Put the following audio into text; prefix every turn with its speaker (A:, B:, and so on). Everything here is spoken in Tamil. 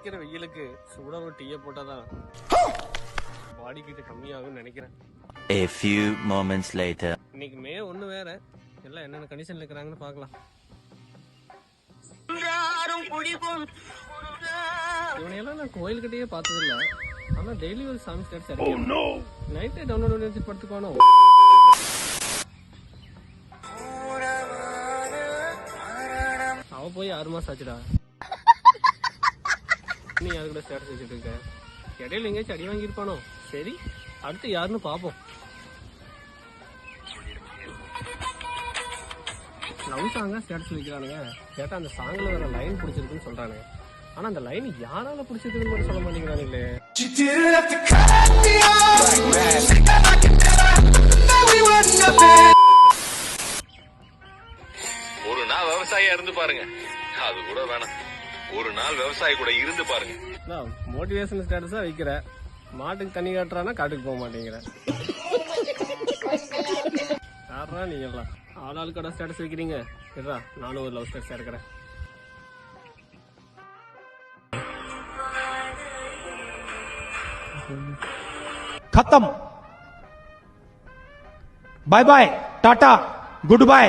A: அடிக்கிற வெயிலுக்கு சூடா ஒரு டீயை போட்டாதான் பாடி கிட்ட கம்மியாகும்னு நினைக்கிறேன்.
B: A few moments later.
A: இன்னைக்கு மே 1 வேற, எல்லாம் என்னென்ன கண்டிஷன்ல இருக்கிறாங்கன்னு பார்க்கலாம். இவனையெல்லாம் நான் கோயில்கிட்டயே பார்த்தது இல்ல. ஆனா டெய்லி ஒரு சாமி ஸ்டேட்டஸ் இறக்கி நைட்டே டவுன்லோட் பண்ணி வச்சு படுத்துக்கோனோ. அவ போய் 6 மாசம் ஆச்சுடா. நீ யாரு கூட ஸ்டேட்டஸ் வச்சுட்டு இருக்க? இடையில எங்கேயாச்சும் அடி வாங்கியிருப்பானோ? சரி, அடுத்து யாருன்னு பாப்போம். லவ் சாங்கா ஸ்டேட்டஸ் வைக்கிறானுங்க. கேட்டா அந்த சாங்ல வர லைன் பிடிச்சிருக்குன்னு சொல்றானுங்க. ஆனா அந்த லைன் யாரால பிடிச்சிருக்குன்னு கூட சொல்ல மாட்டேங்கிறானுங்களே.
C: ஒரு நாள் விவசாயியா இருந்து பாருங்க, அது கூட வேணாம். ஒரு நாள் விவசாயி கூட இருந்து பாருங்க.
A: மோட்டிவேஷன் ஸ்டேட்டஸா வைக்கிற, மாட்டுக்கு தண்ணி காட்டுறானா காட்டுக்கு போக மாட்டேங்கிற. யாரா நீங்க எல்லாம் ஆளாள் கடை ஸ்டேட்டஸ் வைக்கிறீங்க? இருடா, நானும் ஒரு லவ் ஸ்டேட்டஸ் இருக்கிறேன்.
D: खत्म. Bye bye, tata, good bye.